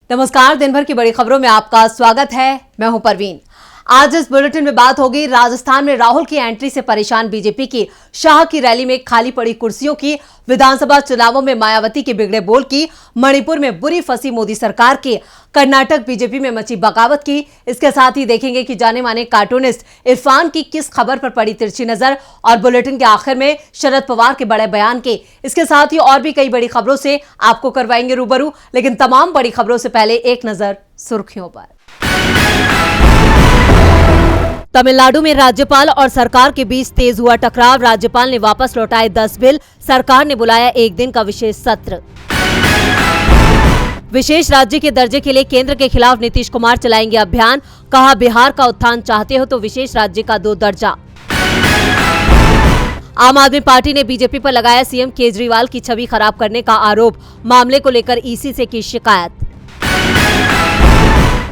नमस्कार, दिन भर की बड़ी खबरों में आपका स्वागत है। मैं हूं परवीन। आज इस बुलेटिन में बात होगी राजस्थान में राहुल की एंट्री से परेशान बीजेपी की, शाह की रैली में खाली पड़ी कुर्सियों की, विधानसभा चुनावों में मायावती के बिगड़े बोल की, मणिपुर में बुरी फंसी मोदी सरकार की, कर्नाटक बीजेपी में मची बगावत की। इसके साथ ही देखेंगे कि जाने माने कार्टूनिस्ट इरफान की किस खबर पर पड़ी तिरछी नजर, और बुलेटिन के आखिर में शरद पवार के बड़े बयान के। इसके साथ ही और भी कई बड़ी खबरों से आपको करवाएंगे रूबरू, लेकिन तमाम बड़ी खबरों से पहले एक नजर सुर्खियों पर। तमिलनाडु में राज्यपाल और सरकार के बीच तेज हुआ टकराव, राज्यपाल ने वापस लौटाए 10 बिल, सरकार ने बुलाया एक दिन का विशेष सत्र। विशेष राज्य के दर्जे के लिए केंद्र के खिलाफ नीतीश कुमार चलाएंगे अभियान, कहा बिहार का उत्थान चाहते हो तो विशेष राज्य का दो दर्जा। आम आदमी पार्टी ने बीजेपी पर लगाया सीएम केजरीवाल की छवि खराब करने का आरोप, मामले को लेकर ईसी से की शिकायत।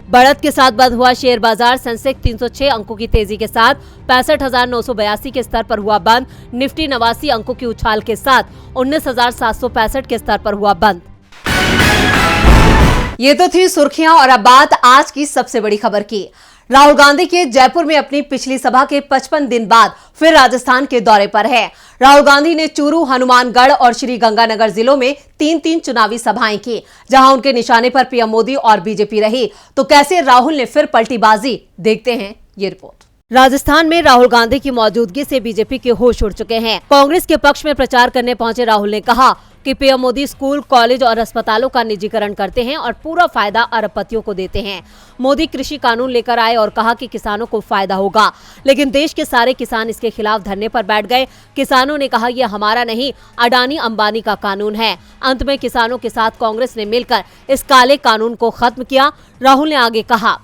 बढ़त के साथ बंद हुआ शेयर बाजार, सेंसेक्स 306 अंकों की तेजी के साथ 65,982 के स्तर पर हुआ बंद, निफ्टी 89 अंकों की उछाल के साथ 19,765 के स्तर पर हुआ बंद। ये तो थी सुर्खियां, और अब बात आज की सबसे बड़ी खबर की। राहुल गांधी के जयपुर में अपनी पिछली सभा के 55 दिन बाद फिर राजस्थान के दौरे पर है। राहुल गांधी ने चूरू, हनुमानगढ़ और श्री गंगानगर जिलों में 3-3 चुनावी सभाएं की, जहां उनके निशाने पर पीएम मोदी और बीजेपी रही। तो कैसे राहुल ने फिर पलटी बाजी, देखते हैं ये रिपोर्ट। राजस्थान में राहुल गांधी की मौजूदगी से बीजेपी के होश उड़ चुके हैं। कांग्रेस के पक्ष में प्रचार करने पहुंचे राहुल ने कहा कि पीएम मोदी स्कूल, कॉलेज और अस्पतालों का निजीकरण करते हैं और पूरा फायदा अरबपतियों को देते हैं। मोदी कृषि कानून लेकर आए और कहा कि किसानों को फायदा होगा, लेकिन देश के सारे किसान इसके खिलाफ धरने पर बैठ गए। किसानों ने कहा यह हमारा नहीं, अडानी अंबानी का कानून है। अंत में किसानों के साथ कांग्रेस ने मिलकर इस काले कानून को खत्म किया। राहुल ने आगे कहा,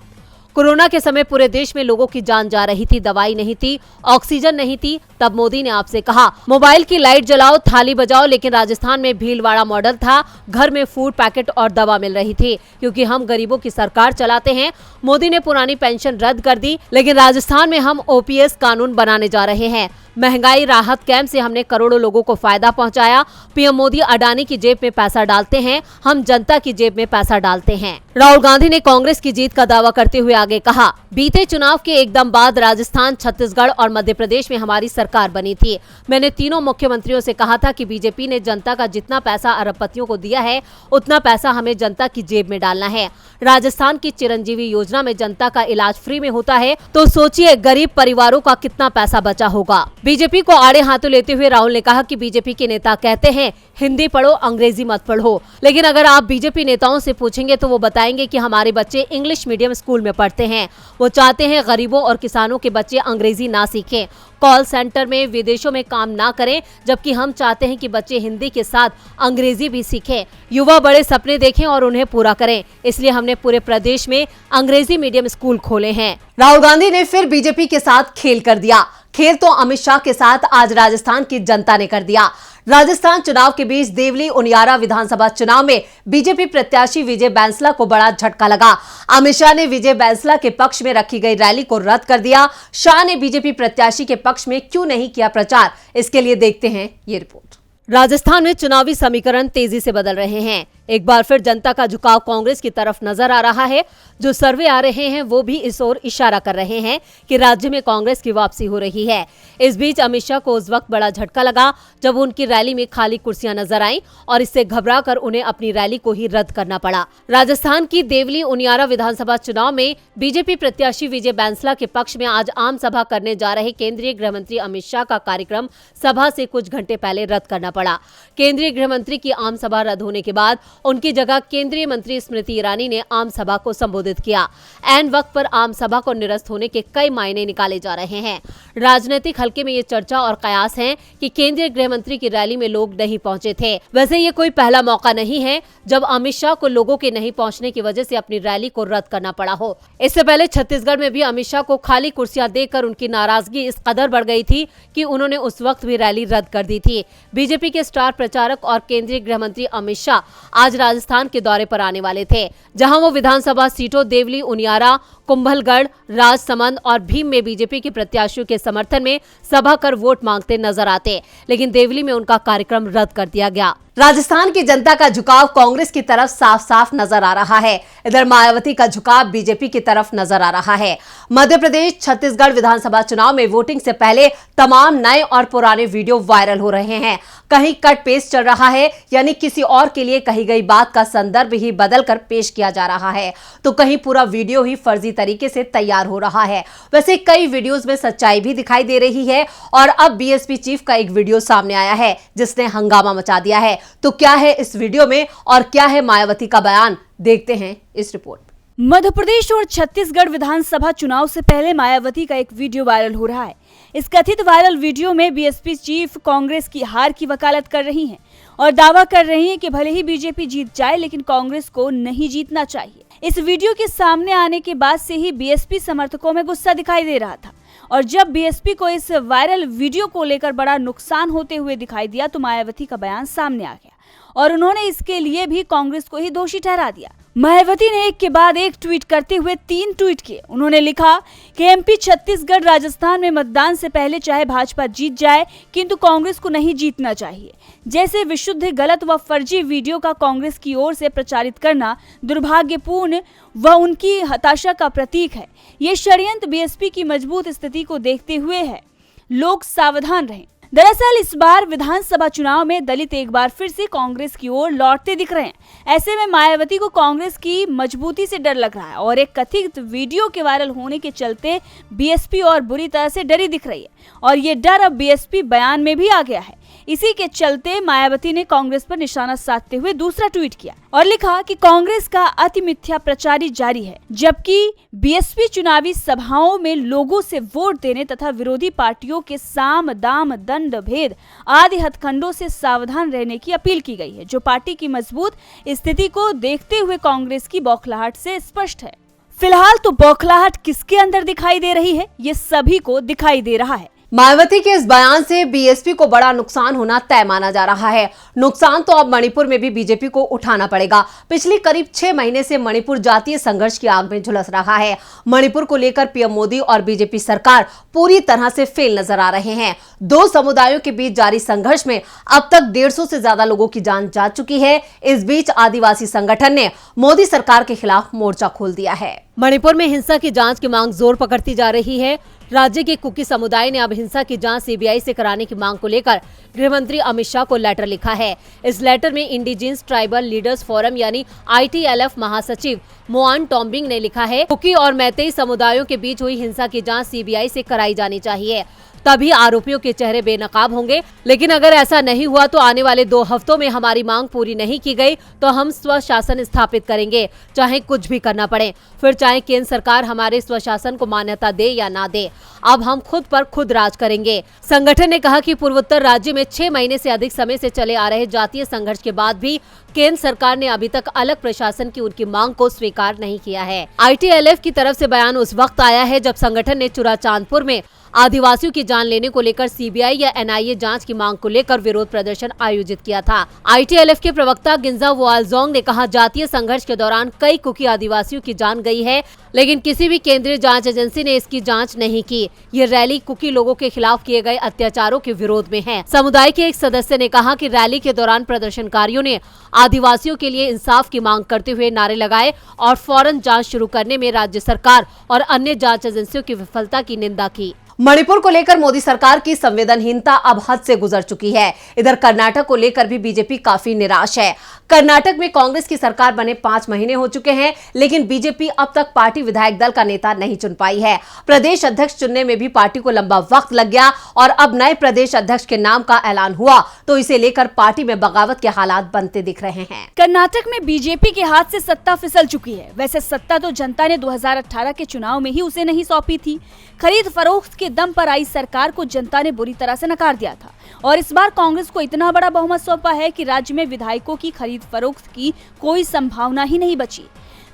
कोरोना के समय पूरे देश में लोगों की जान जा रही थी, दवाई नहीं थी, ऑक्सीजन नहीं थी, तब मोदी ने आपसे कहा मोबाइल की लाइट जलाओ, थाली बजाओ, लेकिन राजस्थान में भीलवाड़ा मॉडल था, घर में फूड पैकेट और दवा मिल रही थी, क्योंकि हम गरीबों की सरकार चलाते हैं। मोदी ने पुरानी पेंशन रद्द कर दी, लेकिन राजस्थान में हम ओपीएस कानून बनाने जा रहे हैं। महंगाई राहत कैंप से हमने करोड़ों लोगों को फायदा पहुंचाया। पीएम मोदी अडानी की जेब में पैसा डालते हैं, हम जनता की जेब में पैसा डालते हैं। राहुल गांधी ने कांग्रेस की जीत का दावा करते हुए आगे कहा, बीते चुनाव के एकदम बाद राजस्थान, छत्तीसगढ़ और मध्य प्रदेश में हमारी सरकार बनी थी। मैंने तीनों मुख्यमंत्रियों से कहा था कि बीजेपी ने जनता का जितना पैसा अरबपतियों को दिया है, उतना पैसा हमें जनता की जेब में डालना है। राजस्थान की चिरंजीवी योजना में जनता का इलाज फ्री में होता है, तो सोचिए गरीब परिवारों का कितना पैसा बचा होगा। बीजेपी को आड़े हाथों लेते हुए राहुल ने कहा कि बीजेपी के नेता कहते हैं हिंदी पढ़ो, अंग्रेजी मत पढ़ो, लेकिन अगर आप बीजेपी नेताओं से पूछेंगे तो वो बताएंगे कि हमारे बच्चे इंग्लिश मीडियम स्कूल में पढ़ते हैं। वो चाहते हैं गरीबों और किसानों के बच्चे अंग्रेजी ना सीखें, कॉल सेंटर में विदेशों में काम ना करें, जबकि हम चाहते हैं कि बच्चे हिंदी के साथ अंग्रेजी भी सीखें। युवा बड़े सपने देखें और उन्हें पूरा करें, इसलिए हमने पूरे प्रदेश में अंग्रेजी मीडियम स्कूल खोले हैं। राहुल गांधी ने फिर बीजेपी के साथ खेल कर दिया। खेल तो अमित शाह के साथ आज राजस्थान की जनता ने कर दिया। राजस्थान चुनाव के बीच देवली उनियारा विधानसभा चुनाव में बीजेपी प्रत्याशी विजय बैंसला को बड़ा झटका लगा। अमित शाह ने विजय बैंसला के पक्ष में रखी गई रैली को रद्द कर दिया। शाह ने बीजेपी प्रत्याशी के पक्ष में क्यों नहीं किया प्रचार, इसके लिए देखते हैं ये रिपोर्ट। राजस्थान में चुनावी समीकरण तेजी से बदल रहे हैं। एक बार फिर जनता का झुकाव कांग्रेस की तरफ नजर आ रहा है। जो सर्वे आ रहे हैं वो भी इस ओर इशारा कर रहे हैं कि राज्य में कांग्रेस की वापसी हो रही है। इस बीच अमित शाह को उस वक्त बड़ा झटका लगा जब उनकी रैली में खाली कुर्सियां नजर आईं और इससे घबराकर उन्हें अपनी रैली को ही रद्द करना पड़ा। राजस्थान की देवली उनियारा विधानसभा चुनाव में बीजेपी प्रत्याशी विजय बैंसला के पक्ष में आज आम सभा करने जा रहे केंद्रीय गृह मंत्री अमित शाह का कार्यक्रम सभा से कुछ घंटे पहले रद्द करना पड़ा। केंद्रीय गृह मंत्री की आम सभा रद्द होने के बाद उनकी जगह केंद्रीय मंत्री स्मृति ईरानी ने आम सभा को संबोधित किया। ऐन वक्त पर आम सभा को निरस्त होने के कई मायने निकाले जा रहे हैं। राजनीतिक हलके में ये चर्चा और कयास है कि केंद्रीय गृह मंत्री की रैली में लोग नहीं पहुंचे थे। वैसे ये कोई पहला मौका नहीं है जब अमित शाह को लोगों के नहीं पहुंचने की वजह से अपनी रैली को रद्द करना पड़ा हो। इससे पहले छत्तीसगढ़ में भी अमित शाह को खाली कुर्सियां देकर उनकी नाराजगी इस कदर बढ़ गई थी कि उन्होंने उस वक्त भी रैली रद्द कर दी थी। बीजेपी के स्टार प्रचारक और केंद्रीय गृह मंत्री अमित शाह आज राजस्थान के दौरे पर आने वाले थे, जहां वो विधानसभा सीटों देवली, उनियारा, कुंभलगढ़, राजसमंद और भीम में बीजेपी के प्रत्याशियों के समर्थन में सभा कर वोट मांगते नजर आते, लेकिन देवली में उनका कार्यक्रम रद्द कर दिया गया। राजस्थान की जनता का झुकाव कांग्रेस की तरफ साफ साफ नजर आ रहा है। इधर मायावती का झुकाव बीजेपी की तरफ नजर आ रहा है। मध्य प्रदेश, छत्तीसगढ़ विधानसभा चुनाव में वोटिंग से पहले तमाम नए और पुराने वीडियो वायरल हो रहे हैं। कहीं कट पेस्ट चल रहा है, यानी किसी और के लिए कही गई बात का संदर्भ ही बदलकर पेश किया जा रहा है, तो कहीं पूरा वीडियो ही फर्जी तरीके से तैयार हो रहा है। वैसे कई वीडियोस में सच्चाई भी दिखाई दे रही है और अब बीएसपी चीफ का एक वीडियो सामने आया है जिसने हंगामा मचा दिया है। तो क्या है इस वीडियो में और क्या है मायावती का बयान, देखते हैं इस रिपोर्ट में। मध्य प्रदेश और छत्तीसगढ़ विधानसभा चुनाव से पहले मायावती का एक वीडियो वायरल हो रहा है। इस कथित वायरल वीडियो में बीएसपी चीफ कांग्रेस की हार की वकालत कर रही हैं और दावा कर रही हैं कि भले ही बीजेपी जीत जाए लेकिन कांग्रेस को नहीं जीतना चाहिए। इस वीडियो के सामने आने के बाद से ही बीएसपी समर्थकों में गुस्सा दिखाई दे रहा था और जब बीएसपी को इस वायरल वीडियो को लेकर बड़ा नुकसान होते हुए दिखाई दिया तो मायावती का बयान सामने आ गया और उन्होंने इसके लिए भी कांग्रेस को ही दोषी ठहरा दिया। मायावती ने एक के बाद एक ट्वीट करते हुए 3 ट्वीट किए। उन्होंने लिखा कि एमपी, छत्तीसगढ़, राजस्थान में मतदान से पहले चाहे भाजपा जीत जाए किंतु कांग्रेस को नहीं जीतना चाहिए। जैसे विशुद्ध गलत व फर्जी वीडियो का कांग्रेस की ओर से प्रचारित करना दुर्भाग्यपूर्ण व उनकी हताशा का प्रतीक है। ये षड्यंत्र बीएसपी की मजबूत स्थिति को देखते हुए है, लोग सावधान रहें। दरअसल इस बार विधानसभा चुनाव में दलित एक बार फिर से कांग्रेस की ओर लौटते दिख रहे हैं। ऐसे में मायावती को कांग्रेस की मजबूती से डर लग रहा है और एक कथित वीडियो के वायरल होने के चलते बीएसपी और बुरी तरह से डरी दिख रही है और ये डर अब बीएसपी बयान में भी आ गया है। इसी के चलते मायावती ने कांग्रेस पर निशाना साधते हुए दूसरा ट्वीट किया और लिखा कि कांग्रेस का अति मिथ्या प्रचार जारी है, जबकि बीएसपी चुनावी सभाओं में लोगों से वोट देने तथा विरोधी पार्टियों के साम, दाम, दंड भेद आदि हथकंडों से सावधान रहने की अपील की गई है, जो पार्टी की मजबूत स्थिति को देखते हुए कांग्रेस की बौखलाहट से स्पष्ट है। फिलहाल तो बौखलाहट किसके अंदर दिखाई दे रही है, ये सभी को दिखाई दे रहा है। मायावती के इस बयान से बीएसपी को बड़ा नुकसान होना तय माना जा रहा है। नुकसान तो अब मणिपुर में भी बीजेपी को उठाना पड़ेगा। पिछले करीब 6 महीने से मणिपुर जातीय संघर्ष की आग में झुलस रहा है। मणिपुर को लेकर पीएम मोदी और बीजेपी सरकार पूरी तरह से फेल नजर आ रहे हैं। 2 समुदायों के बीच जारी संघर्ष में अब तक 150 से ज्यादा लोगों की जान जा चुकी है। इस बीच आदिवासी संगठन ने मोदी सरकार के खिलाफ मोर्चा खोल दिया है। मणिपुर में हिंसा की जांच की मांग जोर पकड़ती जा रही है। राज्य के कुकी समुदाय ने अब हिंसा की जांच सीबीआई से कराने की मांग को लेकर गृह मंत्री अमित शाह को लेटर लिखा है। इस लेटर में इंडिजिनस ट्राइबल लीडर्स फोरम यानी ITLF महासचिव मोआन टोम्बिंग ने लिखा है, कुकी और मैतेई समुदायों के बीच हुई हिंसा की जांच सीबीआई से कराई जानी चाहिए, तभी आरोपियों के चेहरे बेनकाब होंगे। लेकिन अगर ऐसा नहीं हुआ तो आने वाले 2 हफ्तों में हमारी मांग पूरी नहीं की गई तो हम स्वशासन स्थापित करेंगे, चाहे कुछ भी करना पड़े, फिर चाहे केंद्र सरकार हमारे स्वशासन को मान्यता दे या ना दे। अब हम खुद पर खुद राज करेंगे। संगठन ने कहा कि पूर्वोत्तर राज्य में 6 महीने से अधिक समय से चले आ रहे जातीय संघर्ष के बाद भी केंद्र सरकार ने अभी तक अलग प्रशासन की उनकी मांग को स्वीकार नहीं किया है। ITLF की तरफ से बयान उस वक्त आया है जब संगठन ने चुराचांदपुर में आदिवासियों की जान लेने को लेकर सीबीआई या NIA जांच की मांग को लेकर विरोध प्रदर्शन आयोजित किया था। ITLF के प्रवक्ता गिंजा वोआलजोंग ने कहा, जातीय संघर्ष के दौरान कई कुकी आदिवासियों की जान गई है, लेकिन किसी भी केंद्रीय जांच एजेंसी ने इसकी जांच नहीं की। ये रैली कुकी लोगों के खिलाफ किए गए अत्याचारों के विरोध में है। समुदाय के एक सदस्य ने कहा कि रैली के दौरान प्रदर्शनकारियों ने आदिवासियों के लिए इंसाफ की मांग करते हुए नारे लगाए और फौरन जांच शुरू करने में राज्य सरकार और अन्य जांच एजेंसियों की विफलता की निंदा की। मणिपुर को लेकर मोदी सरकार की संवेदनहीनता अब हद से गुजर चुकी है। इधर कर्नाटक को लेकर भी बीजेपी काफी निराश है। कर्नाटक में कांग्रेस की सरकार बने 5 महीने हो चुके हैं, लेकिन बीजेपी अब तक पार्टी विधायक दल का नेता नहीं चुन पाई है। प्रदेश अध्यक्ष चुनने में भी पार्टी को लंबा वक्त लग गया और अब नए प्रदेश अध्यक्ष के नाम का ऐलान हुआ तो इसे लेकर पार्टी में बगावत के हालात बनते दिख रहे हैं। कर्नाटक में बीजेपी के हाथ से सत्ता फिसल चुकी है। वैसे सत्ता तो जनता ने 2018 के चुनाव में ही उसे नहीं सौंपी थी। खरीद फरोख्त के दम पर आई सरकार को जनता ने बुरी तरह से नकार दिया था और इस बार कांग्रेस को इतना बड़ा बहुमत सौंपा है कि राज्य में विधायकों की खरीद फरोख्त की कोई संभावना ही नहीं बची।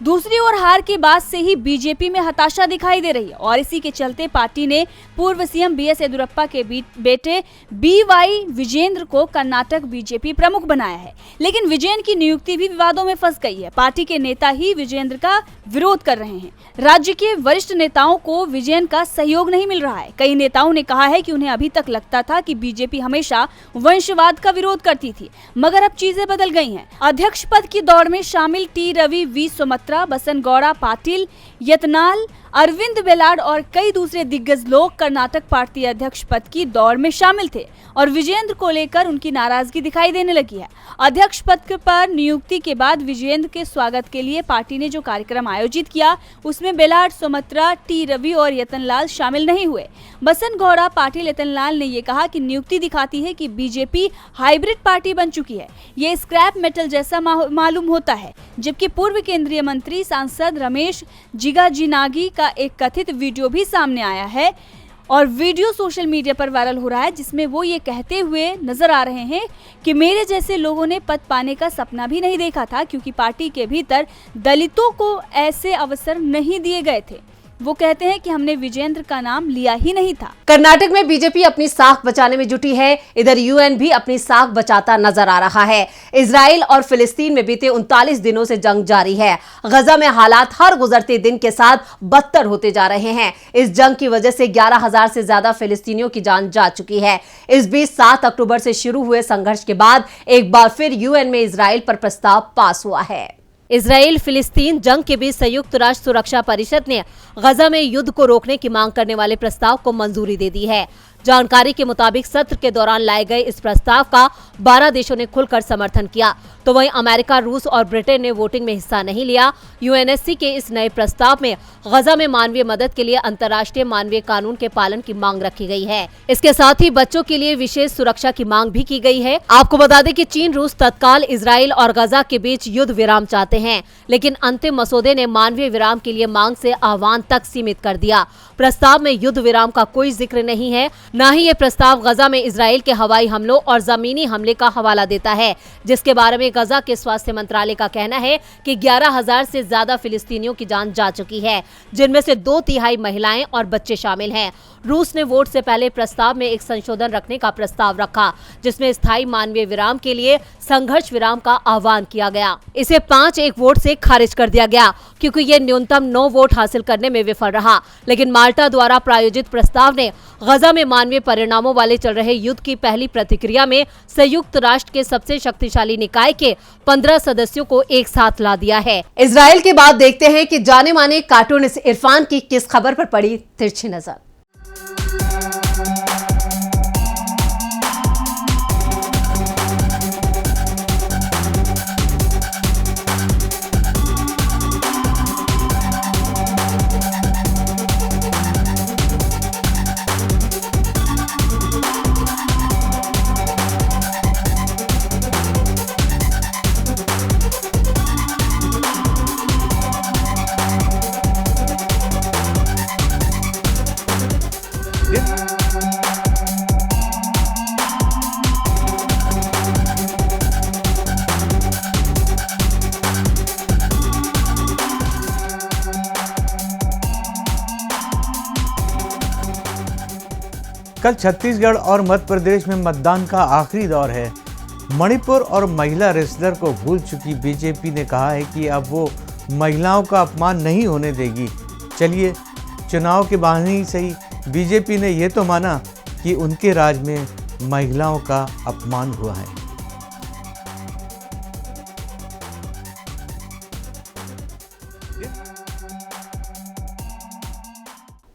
दूसरी ओर हार के बाद से ही बीजेपी में हताशा दिखाई दे रही है और इसी के चलते पार्टी ने पूर्व सीएम बीएस येदियुरप्पा के बेटे बीवाई विजेंद्र को कर्नाटक बीजेपी प्रमुख बनाया है। लेकिन विजयन की नियुक्ति भी विवादों में फंस गई है। पार्टी के नेता ही विजेंद्र का विरोध कर रहे हैं। राज्य के वरिष्ठ नेताओं को विजयन का सहयोग नहीं मिल रहा है। कई नेताओं ने कहा है कि उन्हें अभी तक लगता था कि बीजेपी हमेशा वंशवाद का विरोध करती थी, मगर अब चीजें बदल गई हैं। अध्यक्ष पद की दौड़ में शामिल टी रवि, वी सुमत्रा, बसनगौड़ा पाटिल, यतनाल, अरविंद बेलाड और कई दूसरे दिग्गज लोग कर्नाटक पार्टी अध्यक्ष पद की दौड़ में शामिल थे और विजेंद्र को लेकर उनकी नाराजगी दिखाई देने लगी है। अध्यक्ष पद पर नियुक्ति के बाद विजेंद्र के स्वागत के लिए पार्टी ने जो कार्यक्रम आयोजित किया उसमें बेलाड, सुमत्रा, टी रवि और यतनलाल शामिल नहीं हुए। बसनगौड़ा, पाटिल, यतनलाल ने ये कहा कि नियुक्ति दिखाती है कि बीजेपी हाइब्रिड पार्टी बन चुकी है। ये स्क्रैप मेटल जैसा मालूम होता है। जबकि पूर्व केंद्रीय मंत्री सांसद रमेश जिगाजिनागी का एक कथित वीडियो भी सामने आया है और वीडियो सोशल मीडिया पर वायरल हो रहा है, जिसमें वो ये कहते हुए नजर आ रहे हैं कि मेरे जैसे लोगों ने पद पाने का सपना भी नहीं देखा था, क्योंकि पार्टी के भीतर दलितों को ऐसे अवसर नहीं दिए गए थे। वो कहते हैं कि हमने विजेंद्र का नाम लिया ही नहीं था। कर्नाटक में बीजेपी अपनी साख बचाने में जुटी है। इधर यूएन भी अपनी साख बचाता नजर आ रहा है। इजराइल और फिलिस्तीन में बीते 39 दिनों से जंग जारी है। गजा में हालात हर गुजरते दिन के साथ बदतर होते जा रहे हैं। इस जंग की वजह से 11,000 से ज्यादा फिलिस्तीनियों की जान जा चुकी है। इस बीच 7 अक्टूबर से शुरू हुए संघर्ष के बाद एक बार फिर यूएन में इजराइल पर प्रस्ताव पास हुआ है। इजराइल फिलिस्तीन जंग के बीच संयुक्त राष्ट्र सुरक्षा परिषद ने गजा में युद्ध को रोकने की मांग करने वाले प्रस्ताव को मंजूरी दे दी है। जानकारी के मुताबिक सत्र के दौरान लाए गए इस प्रस्ताव का 12 देशों ने खुलकर समर्थन किया, तो वहीं अमेरिका, रूस और ब्रिटेन ने वोटिंग में हिस्सा नहीं लिया। यूएनएससी के इस नए प्रस्ताव में गजा में मानवीय मदद के लिए अंतर्राष्ट्रीय मानवीय कानून के पालन की मांग रखी गई है। इसके साथ ही बच्चों के लिए विशेष सुरक्षा की मांग भी की गई है। आपको बता दें कि चीन, रूस तत्काल इजराइल और गजा के बीच युद्ध विराम चाहते हैं, लेकिन अंतिम मसौदे ने मानवीय विराम के लिए मांग से आह्वान तक सीमित कर दिया। प्रस्ताव में युद्ध विराम का कोई जिक्र नहीं है, न ही ये प्रस्ताव गजा में इजराइल के हवाई हमलों और जमीनी हमले का हवाला देता है, जिसके बारे में गजा के स्वास्थ्य मंत्रालय का कहना है कि 11,000 से ज्यादा फिलिस्तीनियों की जान जा चुकी है, जिनमें से 2/3 महिलाएं और बच्चे शामिल हैं। रूस ने वोट से पहले प्रस्ताव में एक संशोधन रखने का प्रस्ताव रखा, जिसमें स्थायी मानवीय विराम के लिए संघर्ष विराम का आह्वान किया गया। इसे 5-1 वोट से खारिज कर दिया गया, क्योंकि ये न्यूनतम 9 वोट हासिल करने में विफल रहा। लेकिन माल्टा द्वारा प्रायोजित प्रस्ताव ने गजा में मानवीय परिणामों वाले चल रहे युद्ध की पहली प्रतिक्रिया में संयुक्त राष्ट्र के सबसे शक्तिशाली निकाय के 15 सदस्यों को एक साथ ला दिया है। इजराइल के बाद देखते हैं कि जाने माने कार्टूनिस्ट इरफान की किस खबर पर पड़ी तिरछी नजर। कल छत्तीसगढ़ और मध्य प्रदेश में मतदान का आखिरी दौर है। मणिपुर और महिला रेसलर को भूल चुकी बीजेपी ने कहा है कि अब वो महिलाओं का अपमान नहीं होने देगी। चलिए, चुनाव के बहाने ही सही बीजेपी ने ये तो माना कि उनके राज में महिलाओं का अपमान हुआ है।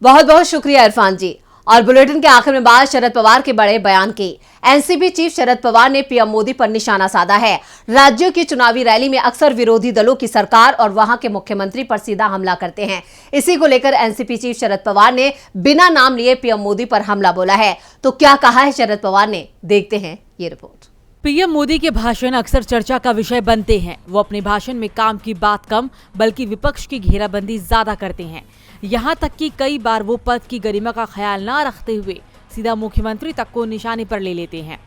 बहुत बहुत शुक्रिया इरफान जी। और बुलेटिन के आखिर में बात शरद पवार के बड़े बयान की। एनसीपी चीफ शरद पवार ने पीएम मोदी पर निशाना साधा है। राज्यों की चुनावी रैली में अक्सर विरोधी दलों की सरकार और वहां के मुख्यमंत्री पर सीधा हमला करते हैं। इसी को लेकर एनसीपी चीफ शरद पवार ने बिना नाम लिए पीएम मोदी पर हमला बोला है। तो क्या कहा है शरद पवार ने, देखते हैं ये रिपोर्ट। पीएम मोदी के भाषण अक्सर चर्चा का विषय बनते हैं। वो अपने भाषण में काम की बात कम बल्कि विपक्ष की घेराबंदी ज्यादा करते हैं। यहाँ तक कि कई बार वो पद की गरिमा का ख्याल न रखते हुए सीधा मुख्यमंत्री तक को निशाने पर ले लेते हैं।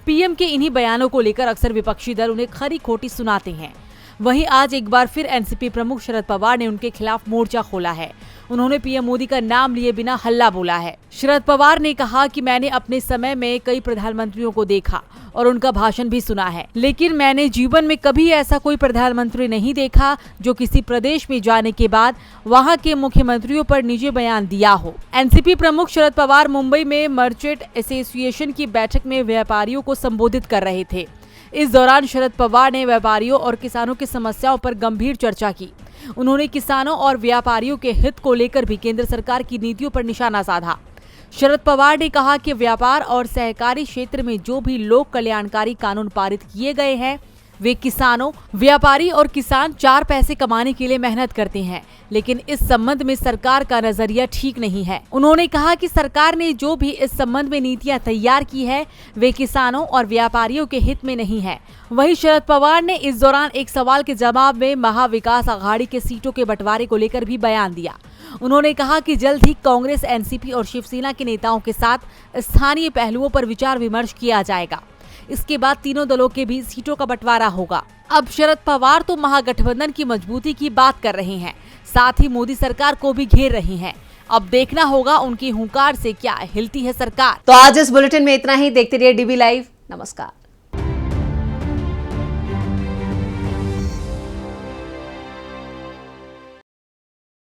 पीएम के इन्हीं बयानों को लेकर अक्सर विपक्षी दल उन्हें खरी खोटी सुनाते हैं। वहीं आज एक बार फिर एनसीपी प्रमुख शरद पवार ने उनके खिलाफ मोर्चा खोला है। उन्होंने पीएम मोदी का नाम लिए बिना हल्ला बोला है। शरद पवार ने कहा कि मैंने अपने समय में कई प्रधानमंत्रियों को देखा और उनका भाषण भी सुना है, लेकिन मैंने जीवन में कभी ऐसा कोई प्रधानमंत्री नहीं देखा जो किसी प्रदेश में जाने के बाद वहां के मुख्यमंत्रियों पर निजी बयान दिया हो। एनसीपी प्रमुख शरद पवार मुंबई में मर्चेंट एसोसिएशन की बैठक में व्यापारियों को संबोधित कर रहे थे। इस दौरान शरद पवार ने व्यापारियों और किसानों की समस्याओं पर गंभीर चर्चा की। उन्होंने किसानों और व्यापारियों के हित को लेकर भी केंद्र सरकार की नीतियों पर निशाना साधा। शरद पवार ने कहा कि व्यापार और सहकारी क्षेत्र में जो भी लोक कल्याणकारी कानून पारित किए गए हैं वे किसानों, व्यापारी और किसान 4 पैसे कमाने के लिए मेहनत करते हैं, लेकिन इस संबंध में सरकार का नजरिया ठीक नहीं है। उन्होंने कहा कि सरकार ने जो भी इस संबंध में नीतियां तैयार की है वे किसानों और व्यापारियों के हित में नहीं है। वहीं शरद पवार ने इस दौरान एक सवाल के जवाब में महाविकास आघाड़ी के सीटों के बंटवारे को लेकर भी बयान दिया। उन्होंने कहा कि जल्द ही कांग्रेस, एनसीपी और शिवसेना के नेताओं के साथ स्थानीय पहलुओं पर विचार विमर्श किया जाएगा। इसके बाद तीनों दलों के बीच सीटों का बंटवारा होगा। अब शरद पवार तो महागठबंधन की मजबूती की बात कर रहे हैं, साथ ही मोदी सरकार को भी घेर रहे हैं। अब देखना होगा उनकी हुंकार से क्या हिलती है सरकार। तो आज इस बुलेटिन में इतना ही। देखते रहिए डीबी लाइव। नमस्कार।